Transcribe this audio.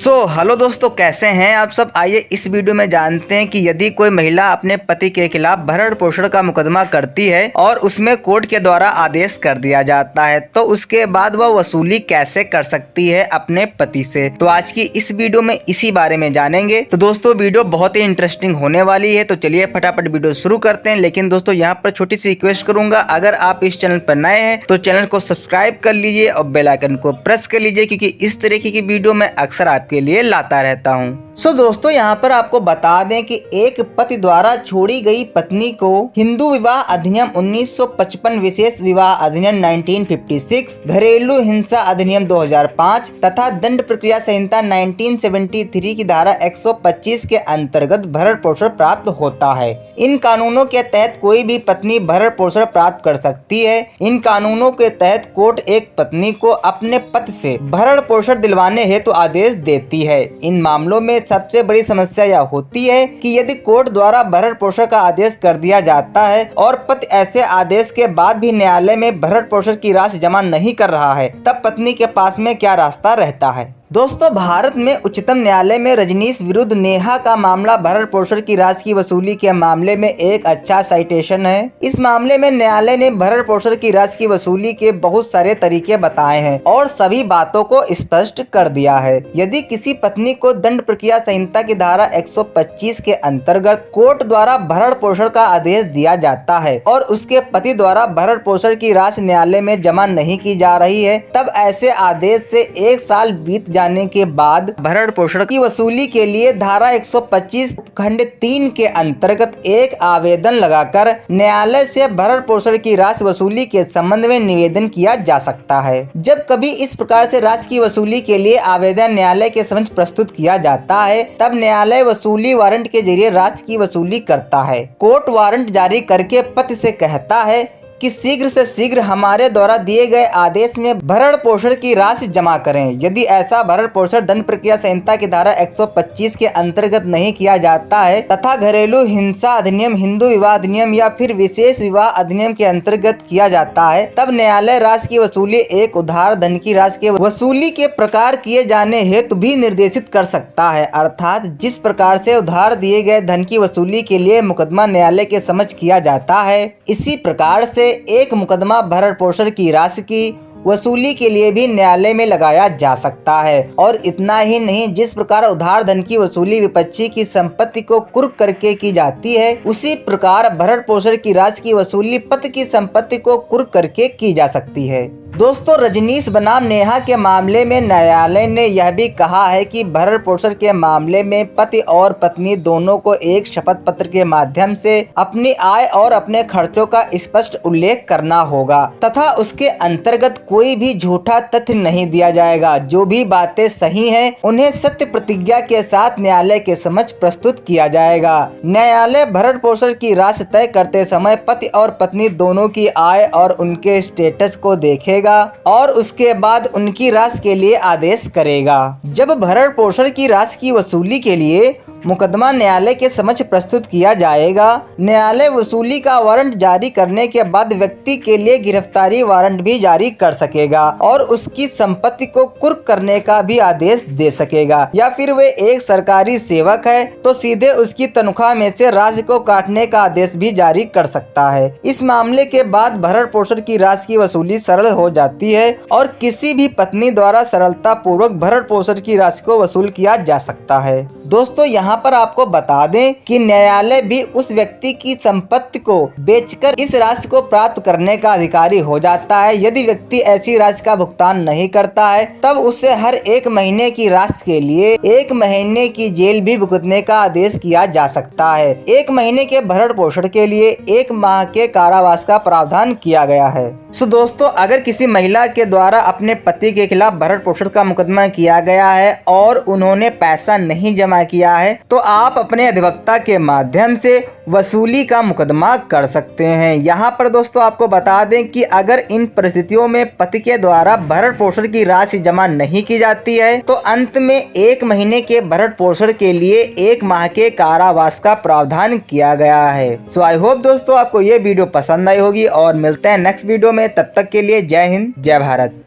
Hello दोस्तों, कैसे हैं आप सब। आइए इस वीडियो में जानते हैं कि यदि कोई महिला अपने पति के खिलाफ भरण पोषण का मुकदमा करती है और उसमें कोर्ट के द्वारा आदेश कर दिया जाता है तो उसके बाद वह वसूली कैसे कर सकती है अपने पति से। तो आज की इस वीडियो में इसी बारे में जानेंगे। तो दोस्तों वीडियो बहुत ही इंटरेस्टिंग होने वाली है, तो चलिए फटाफट वीडियो शुरू करते हैं। लेकिन दोस्तों यहाँ पर छोटी सी रिक्वेस्ट करूंगा, अगर आप इस चैनल पर नए हैं तो चैनल को सब्सक्राइब कर लीजिए और बेल आइकन को प्रेस कर लीजिए, क्योंकि इस तरीके की वीडियो मैं अक्सर के लिए लाता रहता हूं। दोस्तों यहाँ पर आपको बता दें कि एक पति द्वारा छोड़ी गई पत्नी को हिंदू विवाह अधिनियम 1955, विशेष विवाह अधिनियम 1956, घरेलू हिंसा अधिनियम 2005 तथा दंड प्रक्रिया संहिता 1973 की धारा 125 के अंतर्गत भरण पोषण प्राप्त होता है। इन कानूनों के तहत कोई भी पत्नी भरण पोषण प्राप्त कर सकती है। इन कानूनों के तहत कोर्ट एक पत्नी को अपने पति से भरण पोषण दिलवाने हेतु आदेश देती है। इन मामलों में सबसे बड़ी समस्या यह होती है कि यदि कोर्ट द्वारा भरण पोषण का आदेश कर दिया जाता है और पति ऐसे आदेश के बाद भी न्यायालय में भरण पोषण की राशि जमा नहीं कर रहा है, तब पत्नी के पास में क्या रास्ता रहता है। दोस्तों भारत में उच्चतम न्यायालय में रजनीश विरुद्ध नेहा का मामला भरण पोषण की राशि की वसूली के मामले में एक अच्छा साइटेशन है। इस मामले में न्यायालय ने भरण पोषण की राशि की वसूली के बहुत सारे तरीके बताए हैं और सभी बातों को स्पष्ट कर दिया है। यदि किसी पत्नी को दंड प्रक्रिया संहिता की धारा 125 के अंतर्गत कोर्ट द्वारा भरण पोषण का आदेश दिया जाता है और उसके पति द्वारा भरण पोषण की राशि न्यायालय में जमा नहीं की जा रही है, तब ऐसे आदेश से 1 साल बीत जाने के बाद भरण पोषण की वसूली के लिए धारा 125 खंड 3 के अंतर्गत एक आवेदन लगाकर न्यायालय से भरण पोषण की राशि वसूली के संबंध में निवेदन किया जा सकता है। जब कभी इस प्रकार से राशि की वसूली के लिए आवेदन न्यायालय के समक्ष प्रस्तुत किया जाता है, तब न्यायालय वसूली वारंट के जरिए राशि की वसूली करता है। कोर्ट वारंट जारी करके पति से कहता है कि शीघ्र से शीघ्र हमारे द्वारा दिए गए आदेश में भरण पोषण की राशि जमा करें। यदि ऐसा भरण पोषण दंड प्रक्रिया संहिता की धारा 125 के अंतर्गत नहीं किया जाता है तथा घरेलू हिंसा अधिनियम, हिंदू विवाह अधिनियम या फिर विशेष विवाह अधिनियम के अंतर्गत किया जाता है, तब न्यायालय राशि की वसूली एक उधार धन की राशि के वसूली के प्रकार किए जाने हेतु भी निर्देशित कर सकता है। अर्थात जिस प्रकार से उधार दिए गए धन की वसूली के लिए मुकदमा न्यायालय के समक्ष किया जाता है, इसी प्रकार से एक मुकदमा भरण पोषण की राशि की वसूली के लिए भी न्यायालय में लगाया जा सकता है। और इतना ही नहीं, जिस प्रकार उधार धन की वसूली विपक्षी की संपत्ति को कुर्क करके की जाती है, उसी प्रकार भरण पोषण की राशि की वसूली पति की संपत्ति को कुर्क करके की जा सकती है। दोस्तों रजनीश बनाम नेहा के मामले में न्यायालय ने यह भी कहा है कि भरण पोषण के मामले में पति और पत्नी दोनों को एक शपथ पत्र के माध्यम से अपनी आय और अपने खर्चों का स्पष्ट उल्लेख करना होगा तथा उसके अंतर्गत कोई भी झूठा तथ्य नहीं दिया जाएगा। जो भी बातें सही हैं उन्हें सत्य प्रतिज्ञा के साथ न्यायालय के समक्ष प्रस्तुत किया जाएगा। न्यायालय भरण पोषण की राशि तय करते समय पति और पत्नी दोनों की आय और उनके स्टेटस को देखेगा और उसके बाद उनकी राशि के लिए आदेश करेगा। जब भरण पोषण की राशि की वसूली के लिए मुकदमा न्यायालय के समक्ष प्रस्तुत किया जाएगा, न्यायालय वसूली का वारंट जारी करने के बाद व्यक्ति के लिए गिरफ्तारी वारंट भी जारी कर सकेगा और उसकी संपत्ति को कुर्क करने का भी आदेश दे सकेगा। या फिर वे एक सरकारी सेवक है तो सीधे उसकी तनख्वाह में से राशि को काटने का आदेश भी जारी कर सकता है। इस मामले के बाद भरण पोषण की राशि की वसूली सरल हो जाती है और किसी भी पत्नी द्वारा सरलता पूर्वक भरण पोषण की राशि को वसूल किया जा सकता है। दोस्तों यहाँ पर आपको बता दें कि न्यायालय भी उस व्यक्ति की संपत्ति को बेचकर इस राशि को प्राप्त करने का अधिकारी हो जाता है। यदि व्यक्ति ऐसी राशि का भुगतान नहीं करता है, तब उसे हर 1 महीने की राशि के लिए 1 महीने की जेल भी भुगतने का आदेश किया जा सकता है। 1 महीने के भरण पोषण के लिए 1 माह के कारावास का प्रावधान किया गया है। दोस्तों अगर किसी महिला के द्वारा अपने पति के खिलाफ भरण पोषण का मुकदमा किया गया है और उन्होंने पैसा नहीं जमा किया है, तो आप अपने अधिवक्ता के माध्यम से वसूली का मुकदमा कर सकते हैं। यहाँ पर दोस्तों आपको बता दें कि अगर इन परिस्थितियों में पति के द्वारा भरण पोषण की राशि जमा नहीं की जाती है तो अंत में 1 महीने के भरण पोषण के लिए 1 माह के कारावास का प्रावधान किया गया है। आई होप दोस्तों आपको ये वीडियो पसंद आई होगी और मिलते हैं नेक्स्ट वीडियो में। तब तक के लिए जय हिंद, जय भारत।